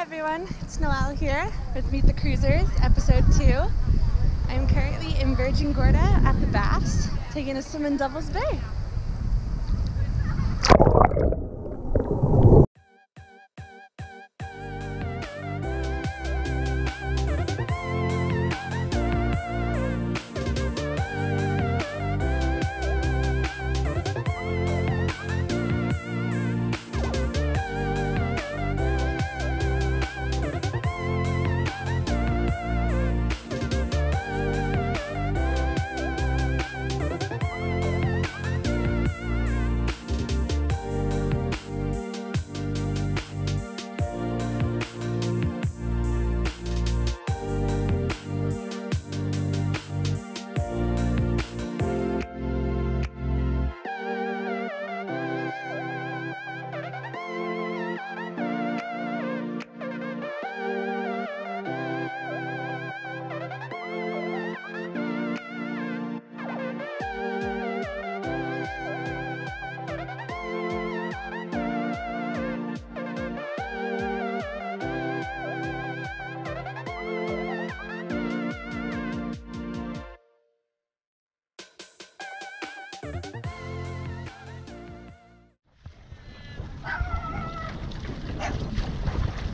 everyone, it's Noelle here with Meet the Cruisers, episode 2. I'm currently in Virgin Gorda at the Bass, taking a swim in Devil's Bay.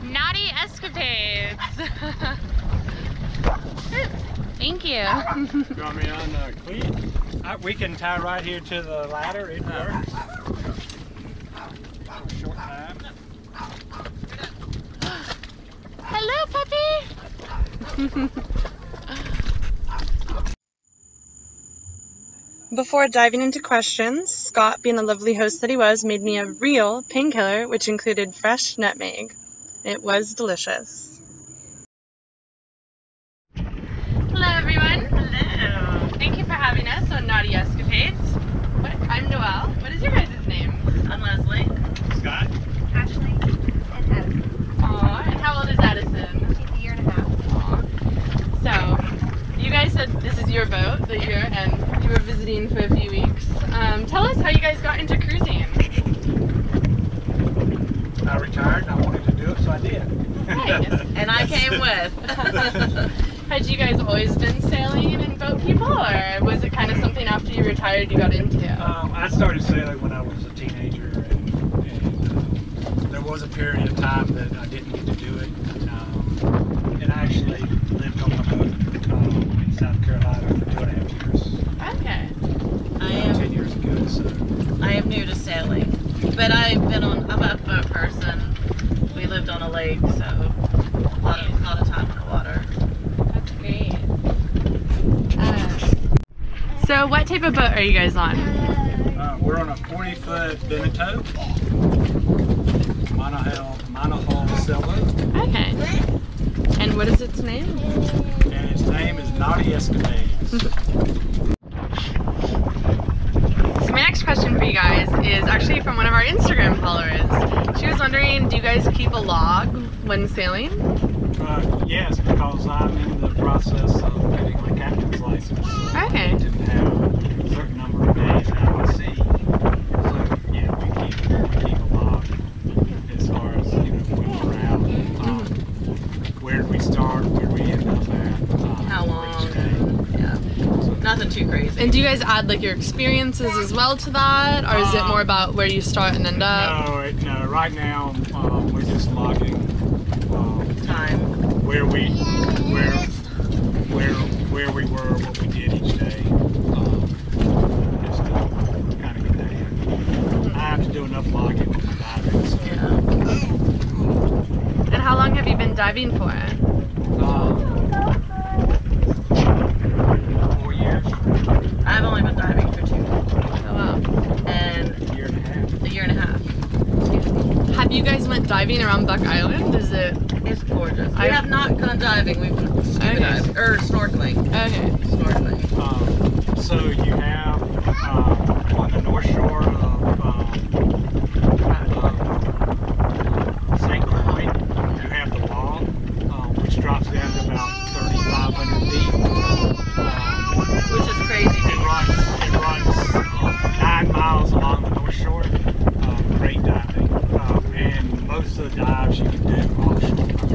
Nauti Escapades! Thank you. You want me on the cleat? We can tie right here to the ladder, it works. Short time. Hello, puppy! Before diving into questions, Scott, being the lovely host that he was, made me a real painkiller, which included fresh nutmeg. It was delicious. Hello, everyone. Hello. Thank you for having us on Nauti Escapades. I'm Noelle. What is your guys' name? I'm Leslie. Scott? Ashley and Addison. Aw, and how old is Addison? She's a year and a half. Aw. So, you guys said this is your boat that you were visiting for a few weeks. Tell us how you guys got into cruising. I retired and I wanted to do it, so I did. Nice. And I came with. Had you guys always been sailing and boat people, or was it kind of something after you retired you got into? I started sailing when I was a teenager, and there was a period of time that I didn't get to do it. And I actually lived on the boat in South Carolina for 2.5 years. Okay. 10 years ago, so. I am new to sailing, but I'm a boat person. We lived on a lake, so a lot of time in the water. That's great. So what type of boat are you guys on? We're on a 40-foot Beneteau monohaul sailboat. Okay. And what is its name? And its name is Nauti Escapades. So my next question for you guys is actually from one of our Instagram followers. She was wondering, do you guys keep a log when sailing? Yes, because I'm in the process of getting my captain's license. So Okay. I need to have a certain number of days out at sea. So yeah, we keep a log as far as when we're out. Where did we start? Where did we end up at? How long? Each day. Yeah. Nothing too crazy. And do you guys add like your experiences as well to that, or is it more about where you start and end up? No. Right now we're just logging Time. where we were, what we did each day. Just to kind of get that in. I have to do enough logging with my diving. So. Yeah. And how long have you been diving for? 4 years. I've only been diving for 2 years. Oh wow. And A year and a half. a year and a half. Have you guys went diving around Buck Island? Is it? It's gorgeous. We have not gone diving. We've been scuba diving or snorkeling. Okay. Snorkeling. So you have on the north shore of St. Croix, you have the log, which drops down to about 3,500 feet. Which is crazy. It runs 9 miles along the north shore. Great diving. And most of the dives you can do offshore.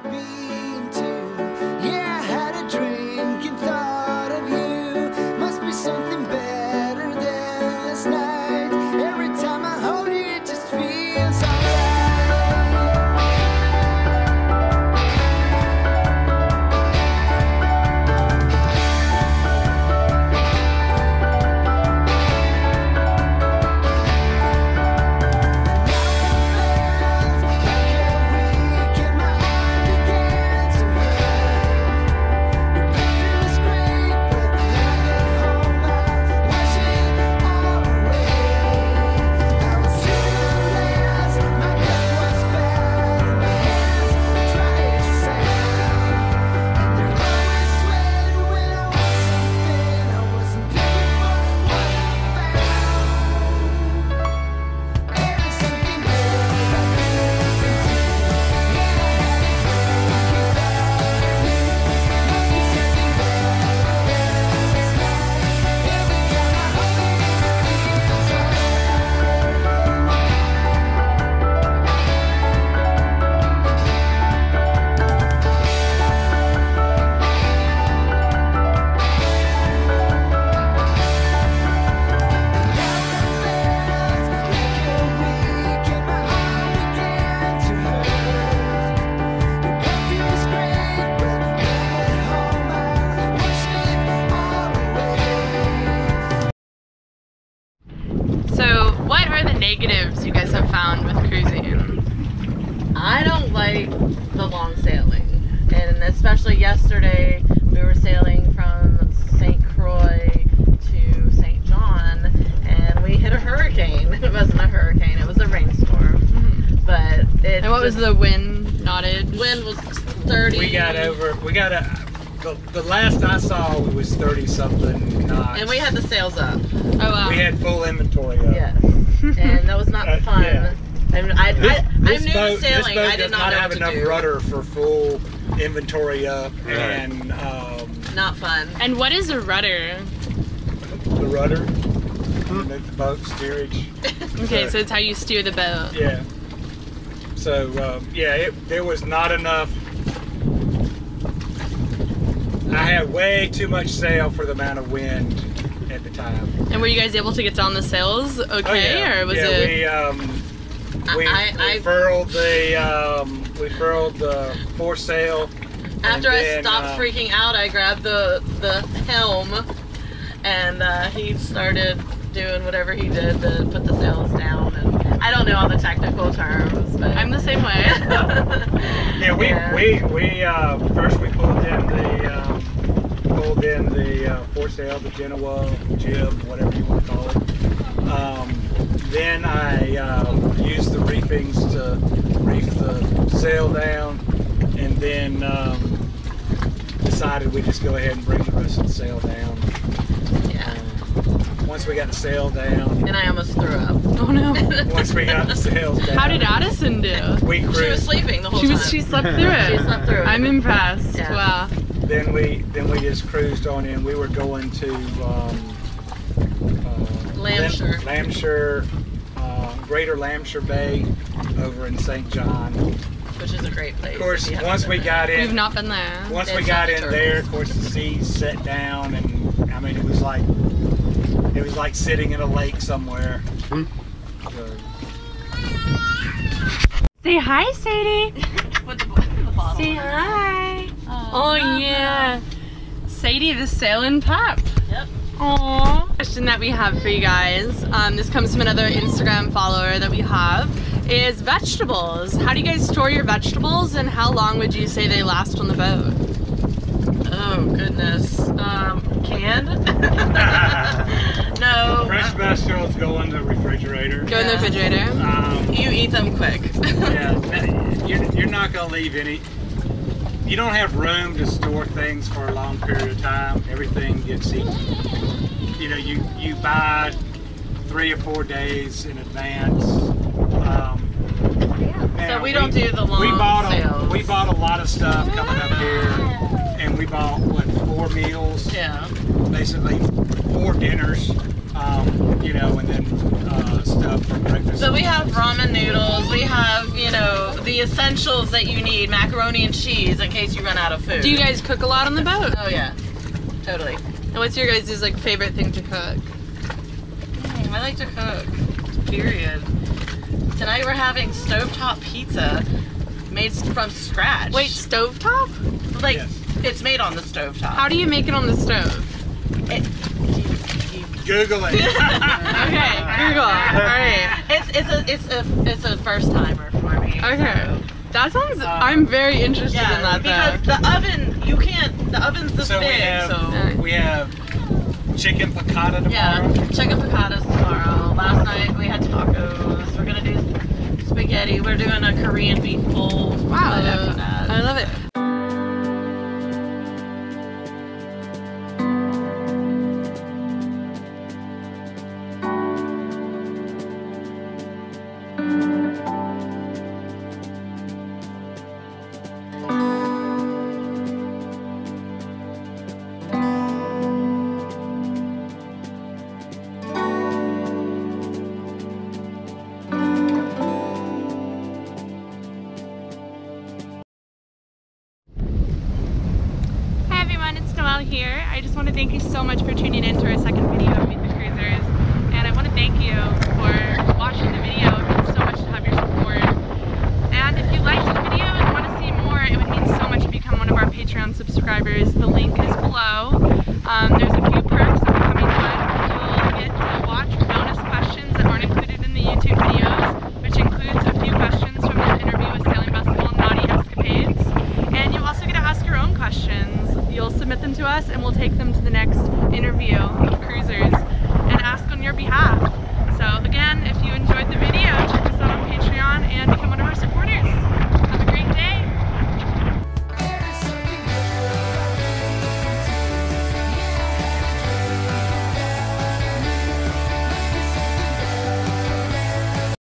I've been to. Yeah, I had a drink and thought of you. Must be something better than last night. Every time I hold you, it just feels alright. Negatives you guys have found with cruising? I don't like the long sailing, and especially yesterday we were sailing from St. Croix to St. John, and we hit a hurricane. It wasn't a hurricane; it was a rainstorm. Mm-hmm. But it. And what was the wind knottage? Wind was 30. The last I saw it was 30 something knots. And we had the sails up. Oh wow. We had full inventory up. Yes. And that was not fun. Yeah. I'm new to boat, sailing. I did not know have what to enough do. rudder for full inventory up, and Not fun. And what is a rudder? the rudder, the boat steerage. Okay, so it's how you steer the boat. Yeah. So there was not enough. I had way too much sail for the amount of wind at the time. And were you guys able to get down the sails okay, Oh, yeah. or was yeah, it? We furled the foresail. After I then, stopped freaking out, I grabbed the helm, and he started doing whatever he did to put the sails down. And I don't know all the technical terms, but I'm the same way. First we pulled in the foresail, the Genoa, jib, whatever you want to call it. Then I used the reefings to reef the sail down, and then decided we'd just go ahead and bring the rest of the sail down. yeah. Once we got the sail down, And I almost threw up. Oh no. once we got the sails down, How did Addison do? we She was cruised. sleeping the whole time. She slept through it. She slept through it. I'm impressed. Yeah. Wow. Then we just cruised on in. We were going to Lambshire. Greater Lambshire Bay over in St. John. Which is a great place. Of course, if you haven't once been we there. got We've in, not been there. once we It's got not in the there, turtles. of course the seas set down, and I mean it was like sitting in a lake somewhere. So, Say hi, Sadie. With the bottle. Say hi. Oh, Yeah. Sadie, the sailing pup. Yep. Aww. Question that we have for you guys, this comes from another Instagram follower that we have, is vegetables. How do you guys store your vegetables, and how long would you say they last on the boat? Oh goodness. Canned? No. fresh vegetables go in the refrigerator. Go in the refrigerator. You eat them quick. Yeah, you're not gonna leave any. You don't have room to store things for a long period of time. Everything gets eaten. You know, you buy 3 or 4 days in advance. So we don't do the long sales. We bought a lot of stuff coming up here, and we bought 4 meals. Yeah. Basically 4 dinners You know, and then stuff for breakfast. So we have ramen noodles, we have, you know, the essentials that you need, macaroni and cheese in case you run out of food. Do you guys cook a lot on the boat? Oh yeah, totally. And what's your guys' like favorite thing to cook? I like to cook, period. Tonight we're having stovetop pizza made from scratch. Wait, stovetop? Like, Yes. it's made on the stovetop. How do you make it on the stove? Google it. Okay, Google. Alright. It's a first timer for me. Okay. That sounds, I'm very interested in that because though. the oven, the oven's this So big, we have chicken piccata tomorrow. Yeah, chicken picatas tomorrow. Last night we had tacos. We're gonna do spaghetti. We're doing a Korean beef bowl. Wow, right after that. I love it. It's Noelle here. I just want to thank you so much for tuning in to our second video of Meet the Cruisers. And I want to thank you for watching the video. It means so much to have your support. And if you liked the video and want to see more, it would mean so much to become one of our Patreon subscribers. The link is below. There's a few perks of becoming one. You'll get to watch bonus questions that aren't included in the YouTube videos, which includes a few questions from the interview with Sailing Vessel Nauti Escapades. And you also get to ask your own questions. You'll submit them to us and we'll take them to the next interview.